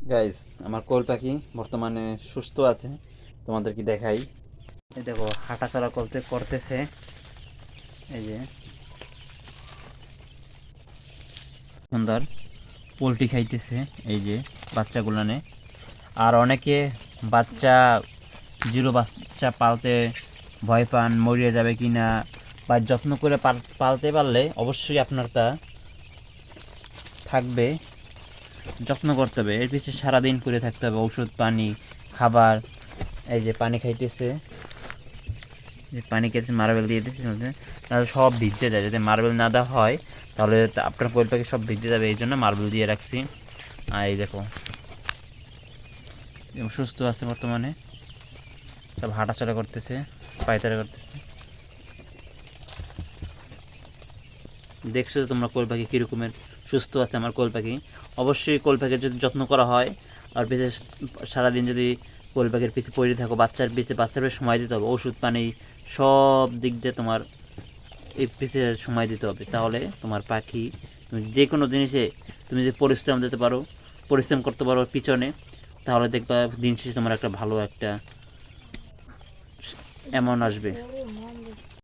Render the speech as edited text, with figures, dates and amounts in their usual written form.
Guys, আমার কোয়েল পাখি বর্তমানে সুস্থ আছে। তোমাদের কি দেখাই। এই দেখো, হাঁটাচলা করতেছে। এই যে সুন্দর পোলট্রি খাইতেছে। এই যে বাচ্চাগুলানে। আর অনেকে বাচ্চা জিরো বাচ্চা পালতে ভয় পান, মরিয়ে যাবে কি না, বা যত্ন করে পালতে পারলে অবশ্যই আপনার তা থাকবে। যত্ন করতে হবে, এর পিছিয়ে সারাদিন করে থাকতে হবে, ওষুধ পানি খাবার। এই যে পানি খাইতেছে, যে পানি খেতে মার্বেল দিয়ে দিচ্ছি, তাহলে সব ভিজে যায়। যদি মার্বেল না দেওয়া হয় তাহলে আপনার কোয়েল পাখি সব ভিজে যাবে, এই জন্য মার্বেল দিয়ে রাখছি। আর এই দেখো, সুস্থ আছে বর্তমানে, সব হাঁটাচলা করতেছে, পায়তারা করতেছে। দেখছো তো তোমরা কোয়েল পাখি কীরকমের সুস্থ আছে আমার কোয়েল পাখি। অবশ্যই কোয়েল পাখির যদি যত্ন করা হয়, আর বিশেষ সারাদিন যদি কোয়েল পাখির পিছিয়ে পড়ে থাকো, বাচ্চার পিছিয়ে সময় দিতে হবে, ওষুধ পানি সব দিক দিয়ে তোমার এই পিছিয়ে সময় দিতে হবে। তাহলে তোমার পাখি, তুমি যে কোনো জিনিসে তুমি যদি পরিশ্রম দিতে পারো, পরিশ্রম করতে পারো পিছনে, তাহলে দেখবা দিন শেষে তোমার একটা ভালো একটা অ্যামাউন্ট আসবে।